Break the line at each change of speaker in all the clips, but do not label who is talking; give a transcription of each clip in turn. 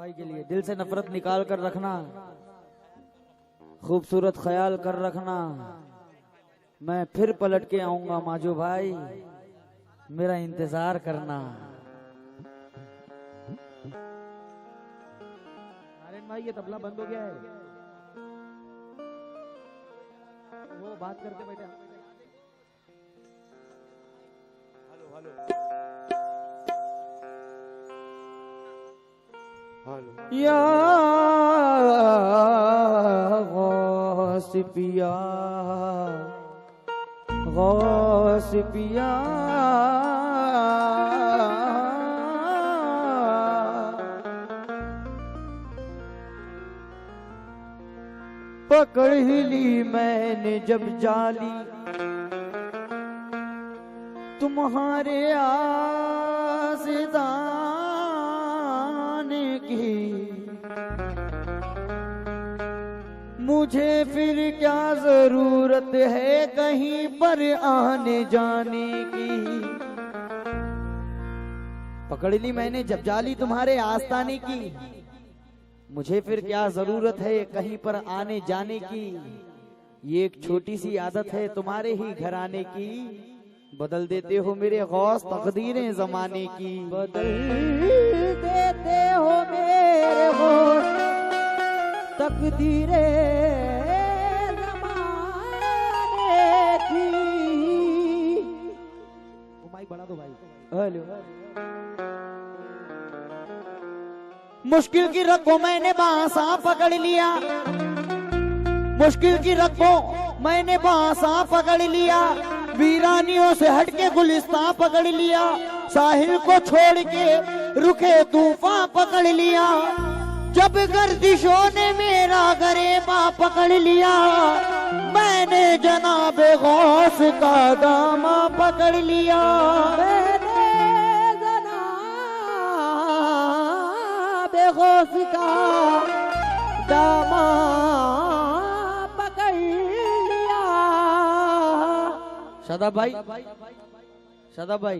भाई के लिए दिल से नफरत निकाल कर रखना, खूबसूरत ख्याल कर रखना, मैं फिर पलट के आऊंगा माजो भाई, मेरा इंतजार करना। नारायण भाई ये तबला बंद हो गया है, वो बात करते बैठे। या गौस पिया, गौस पिया, पकड़ ही ली मैंने जब जाली तुम्हारे आज़िदाने की, मुझे फिर क्या जरूरत है कहीं पर आने जाने की। पकड़ ली मैंने जब जाली तुम्हारे आस्ताने की, मुझे फिर क्या जरूरत है कहीं पर आने जाने की। ये एक छोटी सी आदत है तुम्हारे ही घराने की, बदल देते हो मेरे गौस तकदीरें जमाने की। बदल देते हो मेरे गौस तकदीरें जमाने की। ओ माइक बढ़ा दो भाई। हेलो। मुश्किल की रखो मैंने बांसा पकड़ लिया, मुश्किल की रखो मैंने बांसा पकड़ लिया, वीरानियों से हटके गुलिस्तां पकड़ लिया, साहिल को छोड़ के रुखे तूफान पकड़ लिया, जब गर्दिशों ने मेरा गरेबा पकड़ लिया, मैंने जनाबे गौस का दामा पकड़ लिया, मैंने जनाबे गौस का दामा पकड़ लिया। शादाब भाई, शादाब भाई,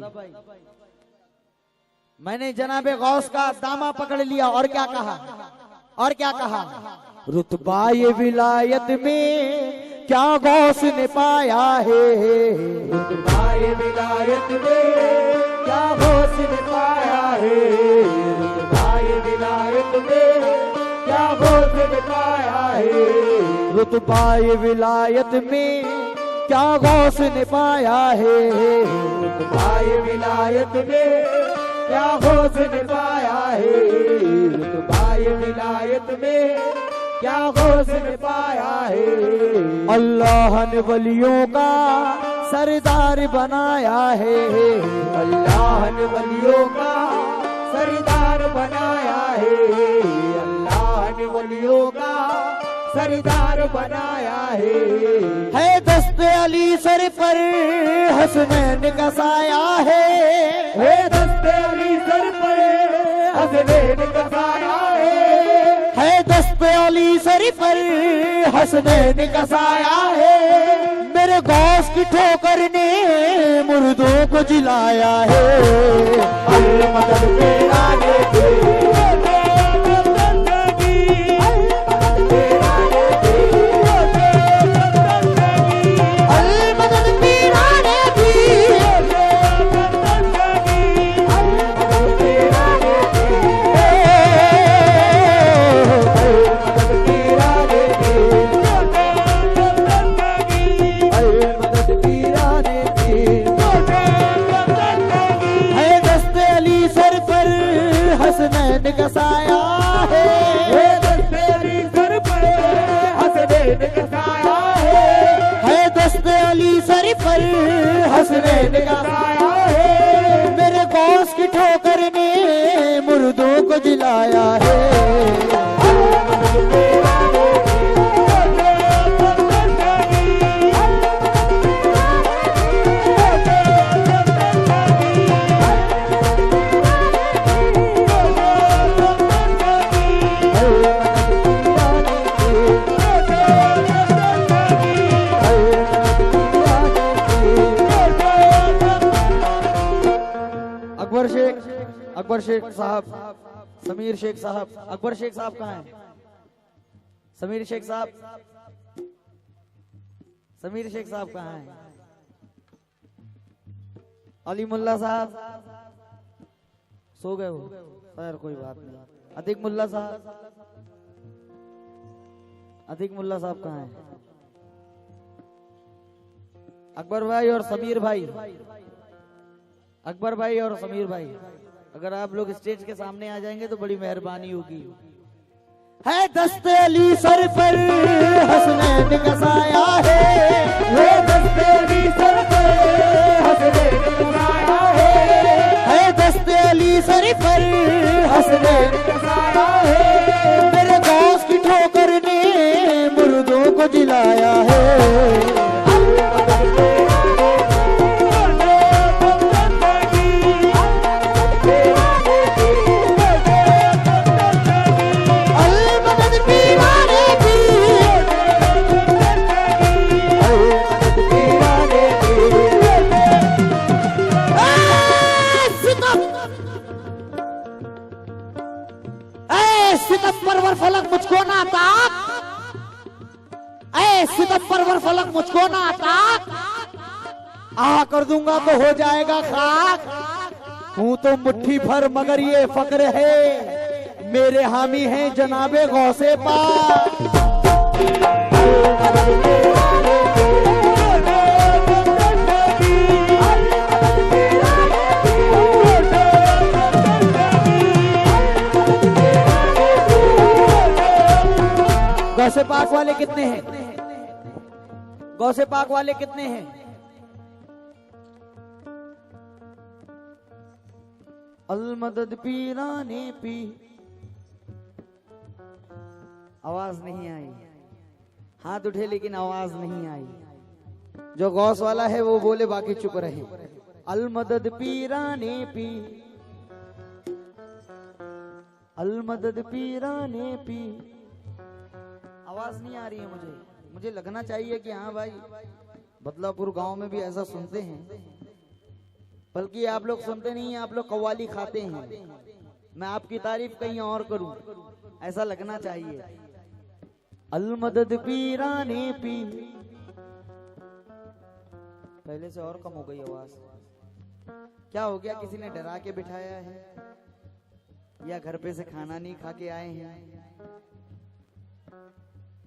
मैंने जनाबे गौस का दामा पकड़ लिया और क्या कहा, और क्या कहा, रुतबा ये विलायत में क्या गौस ने पाया है, रुतबा ये विलायत में क्या गौस ने पाया है, रुतबा ये विलायत में क्या गौस ने पाया है, रुतबा ये विलायत में क्या गौस ने पाया है, रुतबा ये विलायत में क्या गौस ने पाया है, रुतबा ये विलायत में क्या गौस ने पाया है। अल्लाह ने वलियों का सरदार बनाया है, अल्लाह ने वलियों का सरदार बनाया है, अल्लाह ने वलियों का सरदार बनाया है दस्ते अली सर पर हसनैन का साया है दस्ते अली सर पर हसनैन का साया है दस्ते अली सर पर हसनैन का साया है, मेरे गौस की ठोकर ने मुर्दों को जिलाया है, अल मदद तेरा ने हसनैन का साया है दस्ते अली सर पर हसनैन का साया है दस्ते अली सर पर हसनैन का साया है, मेरे गौस की ठोकर ने मुर्दों को जिलाया है। अकबर शेख साहब समीर शेख साहब, अकबर शेख साहब कहाँ हैं? समीर शेख साहब, समीर शेख साहब कहाँ हैं? अली मुल्ला साहब सो गए हो सर, कोई बात नहीं। अतिक मुल्ला साहब, अतिक मुल्ला साहब कहाँ हैं? अकबर भाई और समीर भाई, अकबर भाई और समीर भाई, अगर आप लोग स्टेज के सामने आ जाएंगे तो बड़ी मेहरबानी होगी। है दस्ते अली सर पर हसनैन कसाया है, है दस्ते अली सर पर हसनैन कसाया है दस्ते अली सर पर हसनैन कसाया है। मेरे गौस की ठोकर ने मुर्दों को जिलाया है। फलक मुझको ना ताक, ऐ सितम परवर फलक मुझको ना ताक, आ कर दूंगा तो हो जाएगा खाक। हूं तो मुट्ठी भर मगर ये फक्र है, मेरे हामी हैं जनाबे गौसे पाक। गौसे पाक वाले कितने हैं? गौसे पाक वाले कितने हैं? अल-मदद पीराने पी। आवाज नहीं आई, हाथ उठे लेकिन आवाज नहीं आई। जो गौस वाला है वो बोले, बाकी चुप रहे। अल-मदद पीराने पी, अल-मदद पीराने पी। आवाज नहीं आ रही है मुझे लगना चाहिए कि हाँ भाई बदलापुर गांव में भी ऐसा सुनते हैं, बल्कि आप लोग सुनते नहीं हैं, आप लोग कव्वाली खाते हैं। मैं आपकी तारीफ कहीं और करूं, ऐसा लगना चाहिए। अल-मदद पीराने पी। पहले से और कम हो गई आवाज। क्या हो गया? किसी ने डरा के बिठाया है या घर पे से खाना नहीं खा के आए हैं?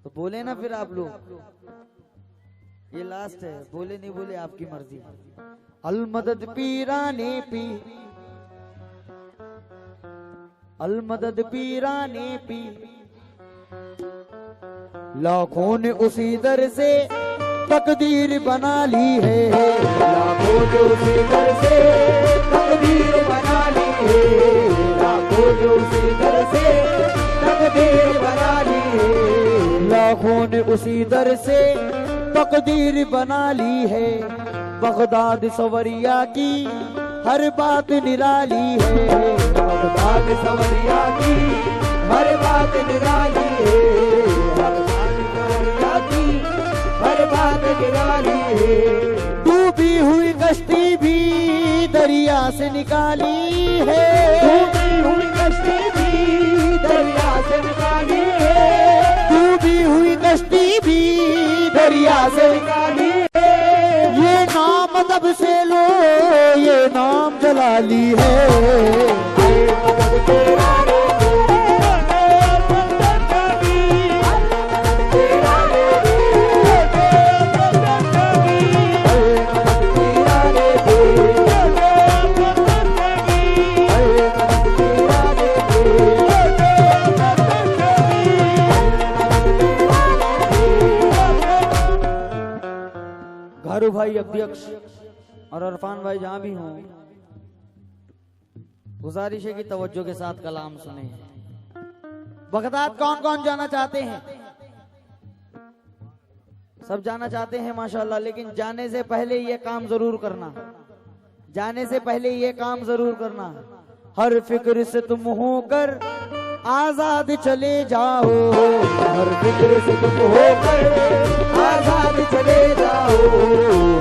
तो बोले ना फिर आप लोग, ये लास्ट है, बोले नहीं बोले आपकी मर्जी। अल-मदद पीराने पी, अल-मदद पीराने पी। लाखों ने उसी दर से तकदीर बना ली है, लाखों ने उसी दर से तकदीर बना ली है, लाखों ने उसी दर से तकदीर बना ली है। लाखों ने उसी दर से तकदीर बना ली है। बगदाद सवरिया की हर बात निराली है, बगदाद सवरिया की हर बात निराली है, बगदाद सवरिया की हर बात निराली है। डूबी हुई कश्ती भी दरिया से निकाली है, डूबी हुई कश्ती भी दरिया से निकाली है, डूबी हुई कश्ती भी दरिया से निकाली है। ये नाम अदब से लो, ये नाम जलाली है। घारू भाई अध्यक्ष और अरफान भाई जहां भी हों, गुजारिश है कि तवज्जो के साथ कलाम सुने। बगदाद कौन कौन जाना चाहते हैं? सब जाना चाहते हैं माशाल्लाह, लेकिन जाने से पहले ये काम जरूर करना, जाने से पहले ये काम जरूर करना। हर फिक्र से तुम होकर आजाद चले जाओ, हर फिक्र से तुम होकर आजाद चले जाओ,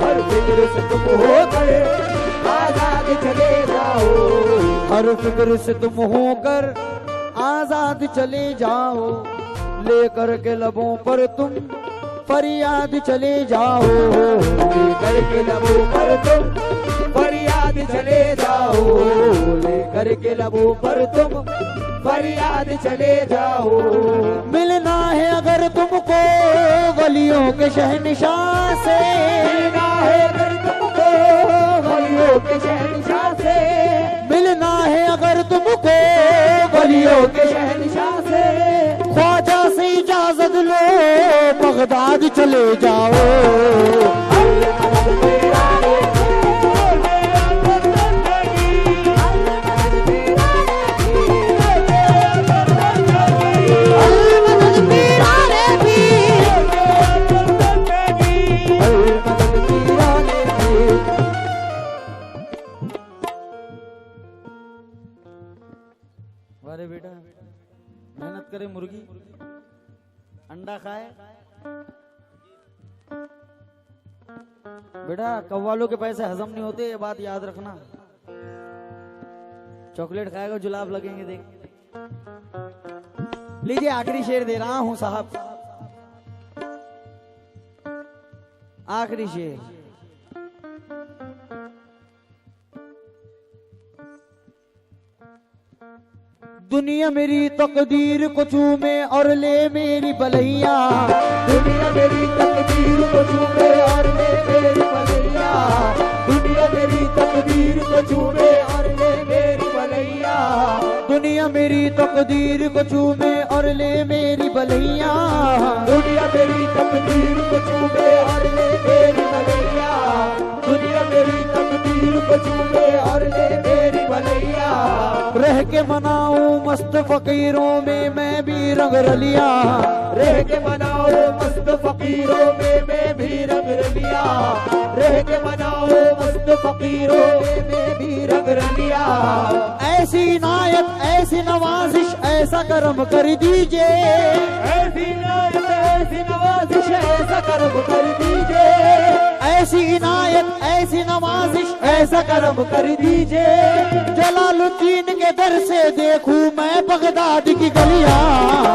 हर फिक्र से तुम होकर आजाद चले जाओ, हर फिक्र से तुम होकर आजाद चले जाओ, लेकर के लबों पर तुम फरियाद चले जाओ,
लेकर के लबों पर तुम फरियाद चले जाओ, लेकर के लबों पर तुम फरियाद चले जाओ।
मिलना है अगर तुमको वलियों के शहंशाह से,
मिलना है अगर तुमको वलियों के शहंशाह से,
मिलना है अगर तुमको
वलियों के शहंशाह से।
ख्वाजा से इजाजत लो, बगदाद चले जाओ। अरे बेटा मेहनत करे, मुर्गी अंडा खाए। बेटा कव्वालों के पैसे हजम नहीं होते, ये बात याद रखना। चॉकलेट खाएगा जुलाब लगेंगे देख। लीजिए आखिरी शेर दे रहा हूं साहब, आखिरी शेर। दुनिया मेरी तकदीर को चूमे और ले मेरी बलैया,
दुनिया मेरी तकदीर को चूमे और ले मेरी बलैया, दुनिया मेरी तकदीर को चूमे और ले मेरी बलैया,
दुनिया मेरी तकदीर को चूमे और ले मेरी बलैया,
दुनिया मेरी तकदीर को चूमे और ले मेरी बलैया, दुनिया मेरी तकदीर को चूमे और ले मेरी बलैया।
रह के मनाऊं मस्त फकीरों में मैं भी रंग रलिया,
रह के मनाओ मस्त फकीरों में मैं भी रंग रलिया, रह के मनाओ मस्त फकीरों में मैं भी रंग रलिया।
ऐसी इनायत ऐसी नवाजिश ऐसा करम कर दीजिए,
ऐसी इनायत ऐसी नवाजिश ऐसा करम कर दीजिए,
ऐसी इनायत ऐसी नवाजिश
ऐसा करम कर दीजिए।
जलालुद्दीन के दर से देखूं मैं बगदाद की गलियां।